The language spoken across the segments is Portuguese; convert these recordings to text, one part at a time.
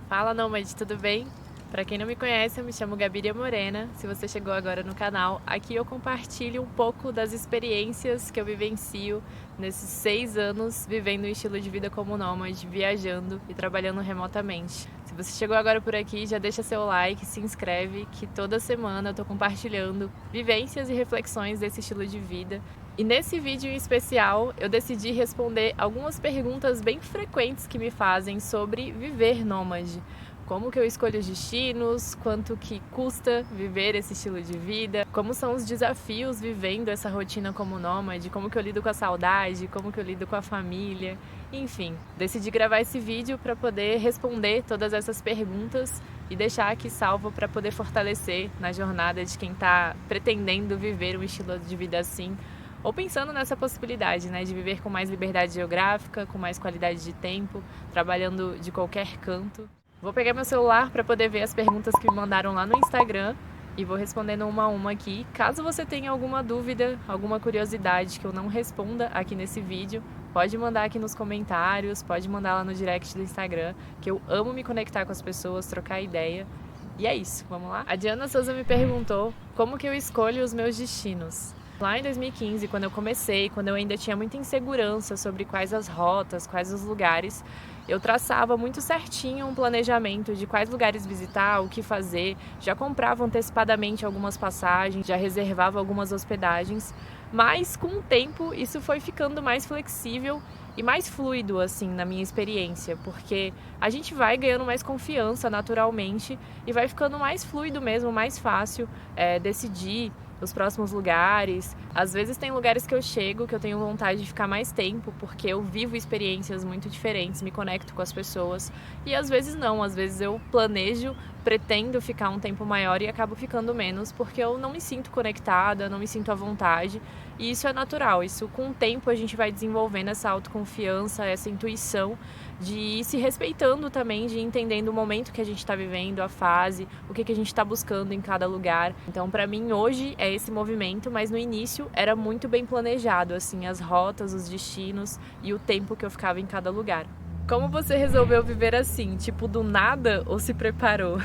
Fala Nômade, tudo bem? Para quem não me conhece, eu me chamo Gabiria Morena. Se você chegou agora no canal, aqui eu compartilho um pouco das experiências que eu vivencio nesses 6 anos vivendo um estilo de vida como nômade, viajando e trabalhando remotamente. Se você chegou agora por aqui, já deixa seu like, se inscreve, que toda semana eu tô compartilhando vivências e reflexões desse estilo de vida. E nesse vídeo em especial, eu decidi responder algumas perguntas bem frequentes que me fazem sobre viver nômade. Como que eu escolho os destinos, quanto que custa viver esse estilo de vida, como são os desafios vivendo essa rotina como nômade, como que eu lido com a saudade, como que eu lido com a família, enfim. Decidi gravar esse vídeo para poder responder todas essas perguntas e deixar aqui salvo para poder fortalecer na jornada de quem está pretendendo viver um estilo de vida assim, ou pensando nessa possibilidade, né, de viver com mais liberdade geográfica, com mais qualidade de tempo, trabalhando de qualquer canto. Vou pegar meu celular para poder ver as perguntas que me mandaram lá no Instagram e vou respondendo uma a uma aqui. Caso você tenha alguma dúvida, alguma curiosidade que eu não responda aqui nesse vídeo, pode mandar aqui nos comentários, pode mandar lá no direct do Instagram, que eu amo me conectar com as pessoas, trocar ideia. E é isso, vamos lá? A Diana Souza me perguntou como que eu escolho os meus destinos. Lá em 2015, quando eu comecei, quando eu ainda tinha muita insegurança sobre quais as rotas, quais os lugares, eu traçava muito certinho um planejamento de quais lugares visitar, o que fazer, já comprava antecipadamente algumas passagens, já reservava algumas hospedagens, mas com o tempo isso foi ficando mais flexível e mais fluido, assim, na minha experiência, porque a gente vai ganhando mais confiança naturalmente e vai ficando mais fluido mesmo, mais fácil decidir os próximos lugares. Às vezes tem lugares que eu chego que eu tenho vontade de ficar mais tempo, porque eu vivo experiências muito diferentes, me conecto com as pessoas, e às vezes não, às vezes eu planejo, pretendo ficar um tempo maior e acabo ficando menos, porque eu não me sinto conectada, não me sinto à vontade, e isso é natural, isso com o tempo a gente vai desenvolvendo essa autoconfiança, essa intuição de ir se respeitando também, de ir entendendo o momento que a gente está vivendo, a fase, o que a gente está buscando em cada lugar. Então, para mim, hoje é esse movimento, mas no início era muito bem planejado, assim, as rotas, os destinos e o tempo que eu ficava em cada lugar. Como você resolveu viver assim, tipo do nada, ou se preparou?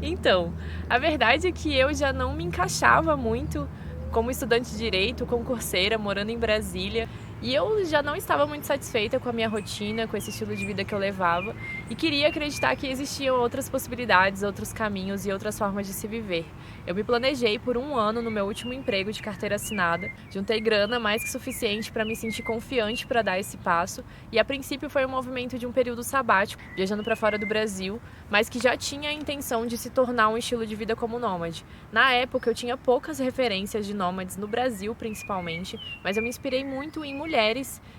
Então, a verdade é que eu já não me encaixava muito como estudante de direito, concurseira, morando em Brasília, e eu já não estava muito satisfeita com a minha rotina, com esse estilo de vida que eu levava, e queria acreditar que existiam outras possibilidades, outros caminhos e outras formas de se viver. Eu me planejei por 1 ano no meu último emprego de carteira assinada, juntei grana mais que suficiente para me sentir confiante para dar esse passo, e a princípio foi um movimento de um período sabático, viajando para fora do Brasil, mas que já tinha a intenção de se tornar um estilo de vida como nômade. Na época eu tinha poucas referências de nômades no Brasil principalmente, mas eu me inspirei muito em mulheres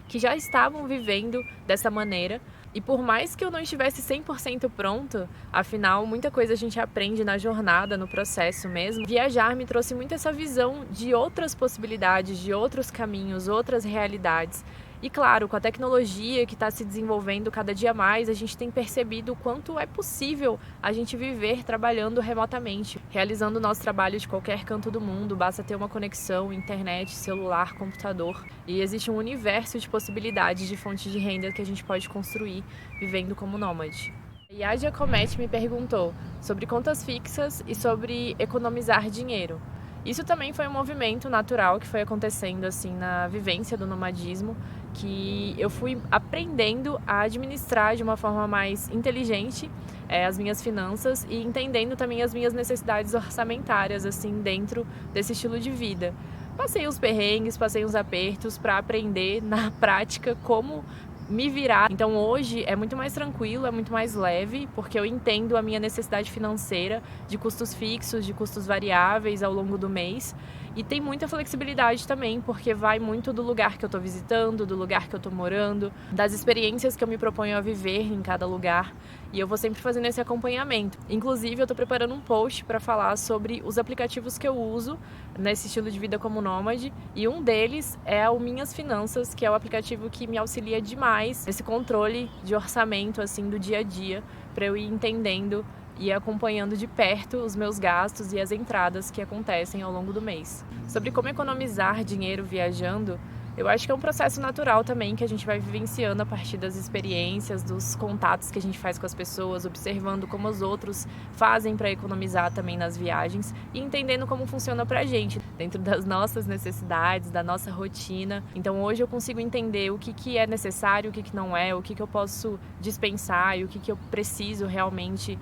que já estavam vivendo dessa maneira. E por mais que eu não estivesse 100% pronto, afinal, muita coisa a gente aprende na jornada, no processo mesmo, viajar me trouxe muito essa visão de outras possibilidades, de outros caminhos, outras realidades. E claro, com a tecnologia que está se desenvolvendo cada dia mais, a gente tem percebido o quanto é possível a gente viver trabalhando remotamente, realizando o nosso trabalho de qualquer canto do mundo, basta ter uma conexão, internet, celular, computador. E existe um universo de possibilidades de fontes de renda que a gente pode construir vivendo como nômade. E a Giacometti me perguntou sobre contas fixas e sobre economizar dinheiro. Isso também foi um movimento natural que foi acontecendo assim na vivência do nomadismo, que eu fui aprendendo a administrar de uma forma mais inteligente as minhas finanças e entendendo também as minhas necessidades orçamentárias assim dentro desse estilo de vida. Passei uns perrengues, passei uns apertos para aprender na prática como me virar. Então hoje é muito mais tranquilo, é muito mais leve, porque eu entendo a minha necessidade financeira de custos fixos, de custos variáveis ao longo do mês. E tem muita flexibilidade também, porque vai muito do lugar que eu tô visitando, do lugar que eu tô morando, das experiências que eu me proponho a viver em cada lugar. E eu vou sempre fazendo esse acompanhamento. Inclusive, eu tô preparando um post para falar sobre os aplicativos que eu uso nesse estilo de vida como nômade. E um deles é o Minhas Finanças, que é o aplicativo que me auxilia demais nesse controle de orçamento assim do dia a dia, para eu ir entendendo e acompanhando de perto os meus gastos e as entradas que acontecem ao longo do mês. Sobre como economizar dinheiro viajando, Eu acho que é um processo natural também que a gente vai vivenciando a partir das experiências, dos contatos que a gente faz com as pessoas, observando como os outros fazem para economizar também nas viagens e entendendo como funciona pra gente, dentro das nossas necessidades, da nossa rotina. Então hoje eu consigo entender o que é necessário, o que não é, o que eu posso dispensar e o que eu preciso realmente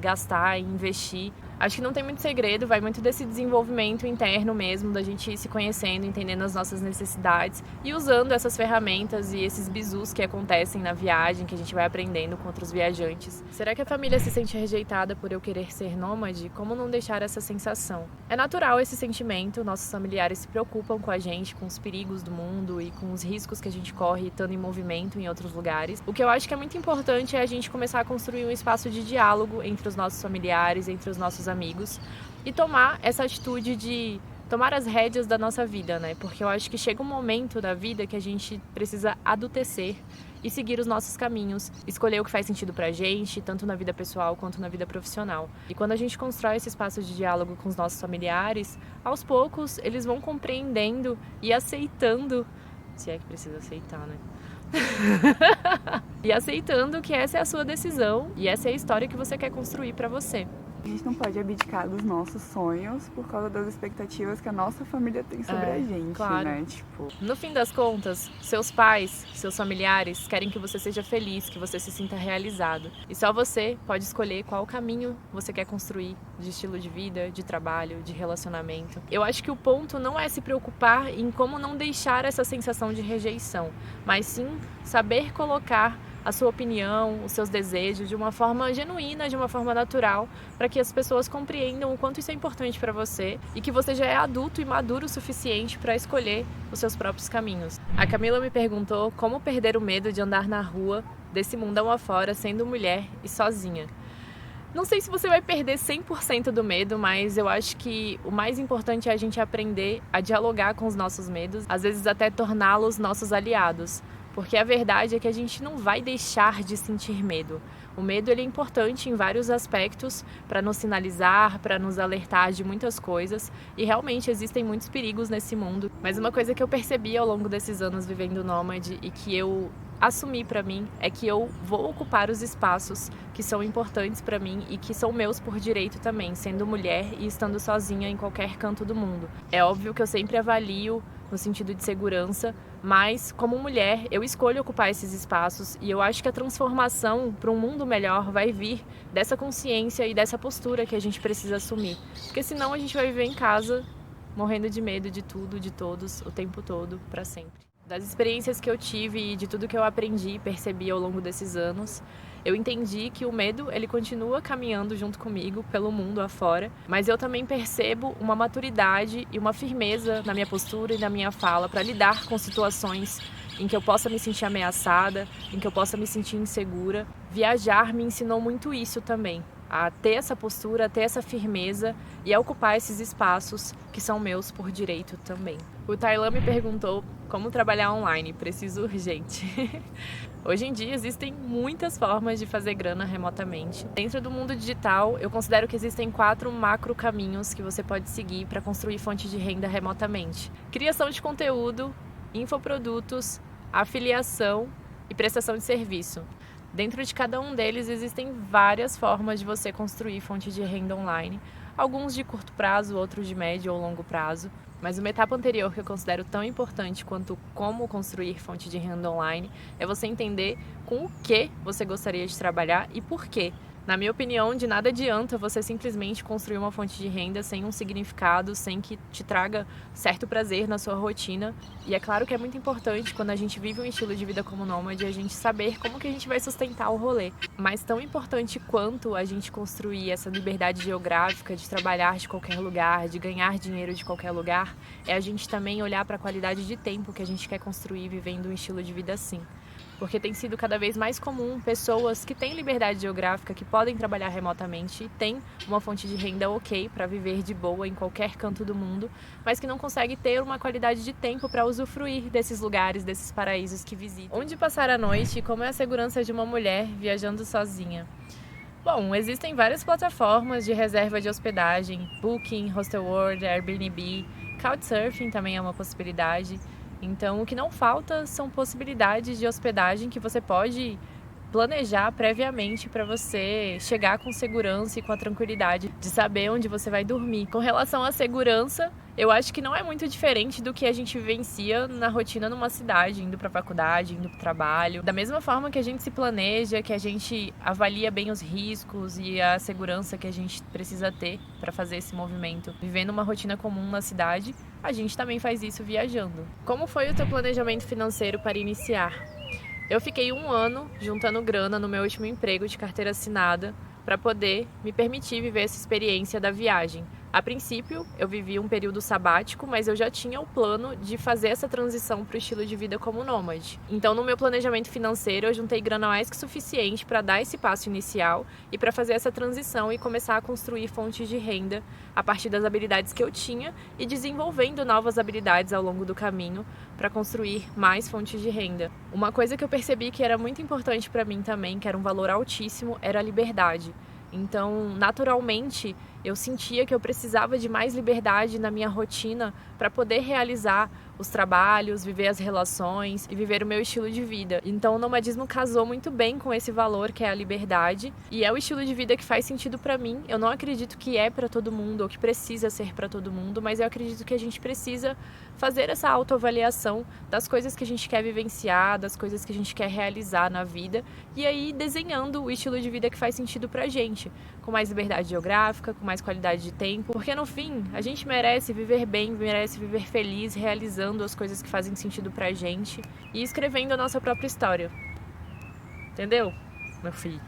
gastar e investir. Acho que não tem muito segredo, vai muito desse desenvolvimento interno mesmo, da gente ir se conhecendo, entendendo as nossas necessidades e usando essas ferramentas e esses bizus que acontecem na viagem, que a gente vai aprendendo com outros viajantes. Será que a família se sente rejeitada por eu querer ser nômade? Como não deixar essa sensação? É natural esse sentimento, nossos familiares se preocupam com a gente, com os perigos do mundo e com os riscos que a gente corre estando em movimento em outros lugares. O que eu acho que é muito importante é a gente começar a construir um espaço de diálogo entre os nossos familiares, entre os nossos amigos e tomar essa atitude de tomar as rédeas da nossa vida, né? Porque eu acho que chega um momento da vida que a gente precisa adultecer e seguir os nossos caminhos, escolher o que faz sentido pra gente, tanto na vida pessoal quanto na vida profissional. E quando a gente constrói esse espaço de diálogo com os nossos familiares, aos poucos eles vão compreendendo e aceitando, se é que precisa aceitar, né? E aceitando que essa é a sua decisão e essa é a história que você quer construir pra você. A gente não pode abdicar dos nossos sonhos por causa das expectativas que a nossa família tem sobre a gente, claro. né? Tipo, no fim das contas, seus pais, seus familiares querem que você seja feliz, que você se sinta realizado. E só você pode escolher qual caminho você quer construir de estilo de vida, de trabalho, de relacionamento. Eu acho que o ponto não é se preocupar em como não deixar essa sensação de rejeição, mas sim saber colocar a sua opinião, os seus desejos de uma forma genuína, de uma forma natural, para que as pessoas compreendam o quanto isso é importante para você e que você já é adulto e maduro o suficiente para escolher os seus próprios caminhos. A Camila me perguntou como perder o medo de andar na rua desse mundão afora sendo mulher e sozinha. Não sei se você vai perder 100% do medo, mas eu acho que o mais importante é a gente aprender a dialogar com os nossos medos, às vezes até torná-los nossos aliados. Porque a verdade é que a gente não vai deixar de sentir medo. O medo ele é importante em vários aspectos para nos sinalizar, para nos alertar de muitas coisas. E realmente existem muitos perigos nesse mundo. Mas uma coisa que eu percebi ao longo desses anos vivendo nômade e que eu assumi para mim é que eu vou ocupar os espaços que são importantes para mim e que são meus por direito também, sendo mulher e estando sozinha em qualquer canto do mundo. É óbvio que eu sempre avalio no sentido de segurança, mas como mulher eu escolho ocupar esses espaços e eu acho que a transformação para um mundo melhor vai vir dessa consciência e dessa postura que a gente precisa assumir, porque senão a gente vai viver em casa morrendo de medo de tudo, de todos, o tempo todo, para sempre. Das experiências que eu tive e de tudo que eu aprendi e percebi ao longo desses anos, eu entendi que o medo ele continua caminhando junto comigo pelo mundo afora, mas eu também percebo uma maturidade e uma firmeza na minha postura e na minha fala para lidar com situações em que eu possa me sentir ameaçada, em que eu possa me sentir insegura. Viajar me ensinou muito isso também, a ter essa postura, a ter essa firmeza e a ocupar esses espaços que são meus por direito também. O Tailan me perguntou como trabalhar online, preciso urgente. Hoje em dia existem muitas formas de fazer grana remotamente. Dentro do mundo digital, eu considero que existem 4 macro caminhos que você pode seguir para construir fonte de renda remotamente: criação de conteúdo, infoprodutos, afiliação e prestação de serviço. Dentro de cada um deles existem várias formas de você construir fonte de renda online, alguns de curto prazo, outros de médio ou longo prazo. Mas uma etapa anterior que eu considero tão importante quanto como construir fonte de renda online é você entender com o que você gostaria de trabalhar e por quê. Na minha opinião, de nada adianta você simplesmente construir uma fonte de renda sem um significado, sem que te traga certo prazer na sua rotina. E é claro que é muito importante quando a gente vive um estilo de vida como nômade, a gente saber como que a gente vai sustentar o rolê. Mas tão importante quanto a gente construir essa liberdade geográfica de trabalhar de qualquer lugar, de ganhar dinheiro de qualquer lugar, é a gente também olhar para a qualidade de tempo que a gente quer construir vivendo um estilo de vida assim. Porque tem sido cada vez mais comum pessoas que têm liberdade geográfica, que podem trabalhar remotamente e têm uma fonte de renda ok para viver de boa em qualquer canto do mundo, mas que não conseguem ter uma qualidade de tempo para usufruir desses lugares, desses paraísos que visitam. Onde passar a noite e como é a segurança de uma mulher viajando sozinha? Bom, existem várias plataformas de reserva de hospedagem: Booking, Hostelworld, Airbnb, Couchsurfing também é uma possibilidade. Então, o que não falta são possibilidades de hospedagem que você pode planejar previamente para você chegar com segurança e com a tranquilidade de saber onde você vai dormir. Com relação à segurança, eu acho que não é muito diferente do que a gente vivencia na rotina numa cidade, indo para a faculdade, indo para o trabalho. Da mesma forma que a gente se planeja, que a gente avalia bem os riscos e a segurança que a gente precisa ter para fazer esse movimento, vivendo uma rotina comum na cidade, a gente também faz isso viajando. Como foi o teu planejamento financeiro para iniciar? Eu fiquei 1 ano juntando grana no meu último emprego de carteira assinada para poder me permitir viver essa experiência da viagem. A princípio, eu vivi um período sabático, mas eu já tinha o plano de fazer essa transição para o estilo de vida como nômade. Então, no meu planejamento financeiro, eu juntei grana mais que suficiente para dar esse passo inicial e para fazer essa transição e começar a construir fontes de renda a partir das habilidades que eu tinha e desenvolvendo novas habilidades ao longo do caminho para construir mais fontes de renda. Uma coisa que eu percebi que era muito importante para mim também, que era um valor altíssimo, era a liberdade. Então, naturalmente, eu sentia que eu precisava de mais liberdade na minha rotina para poder realizar os trabalhos, viver as relações e viver o meu estilo de vida. Então o nomadismo casou muito bem com esse valor que é a liberdade e é o estilo de vida que faz sentido para mim. Eu não acredito que é para todo mundo ou que precisa ser para todo mundo, mas eu acredito que a gente precisa fazer essa autoavaliação das coisas que a gente quer vivenciar, das coisas que a gente quer realizar na vida e aí desenhando o estilo de vida que faz sentido pra gente, com mais liberdade geográfica, com mais qualidade de tempo, porque no fim a gente merece viver bem, merece viver feliz, realizando as coisas que fazem sentido pra gente e escrevendo a nossa própria história. Entendeu, meu filho?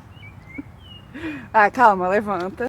Ah, calma, levanta.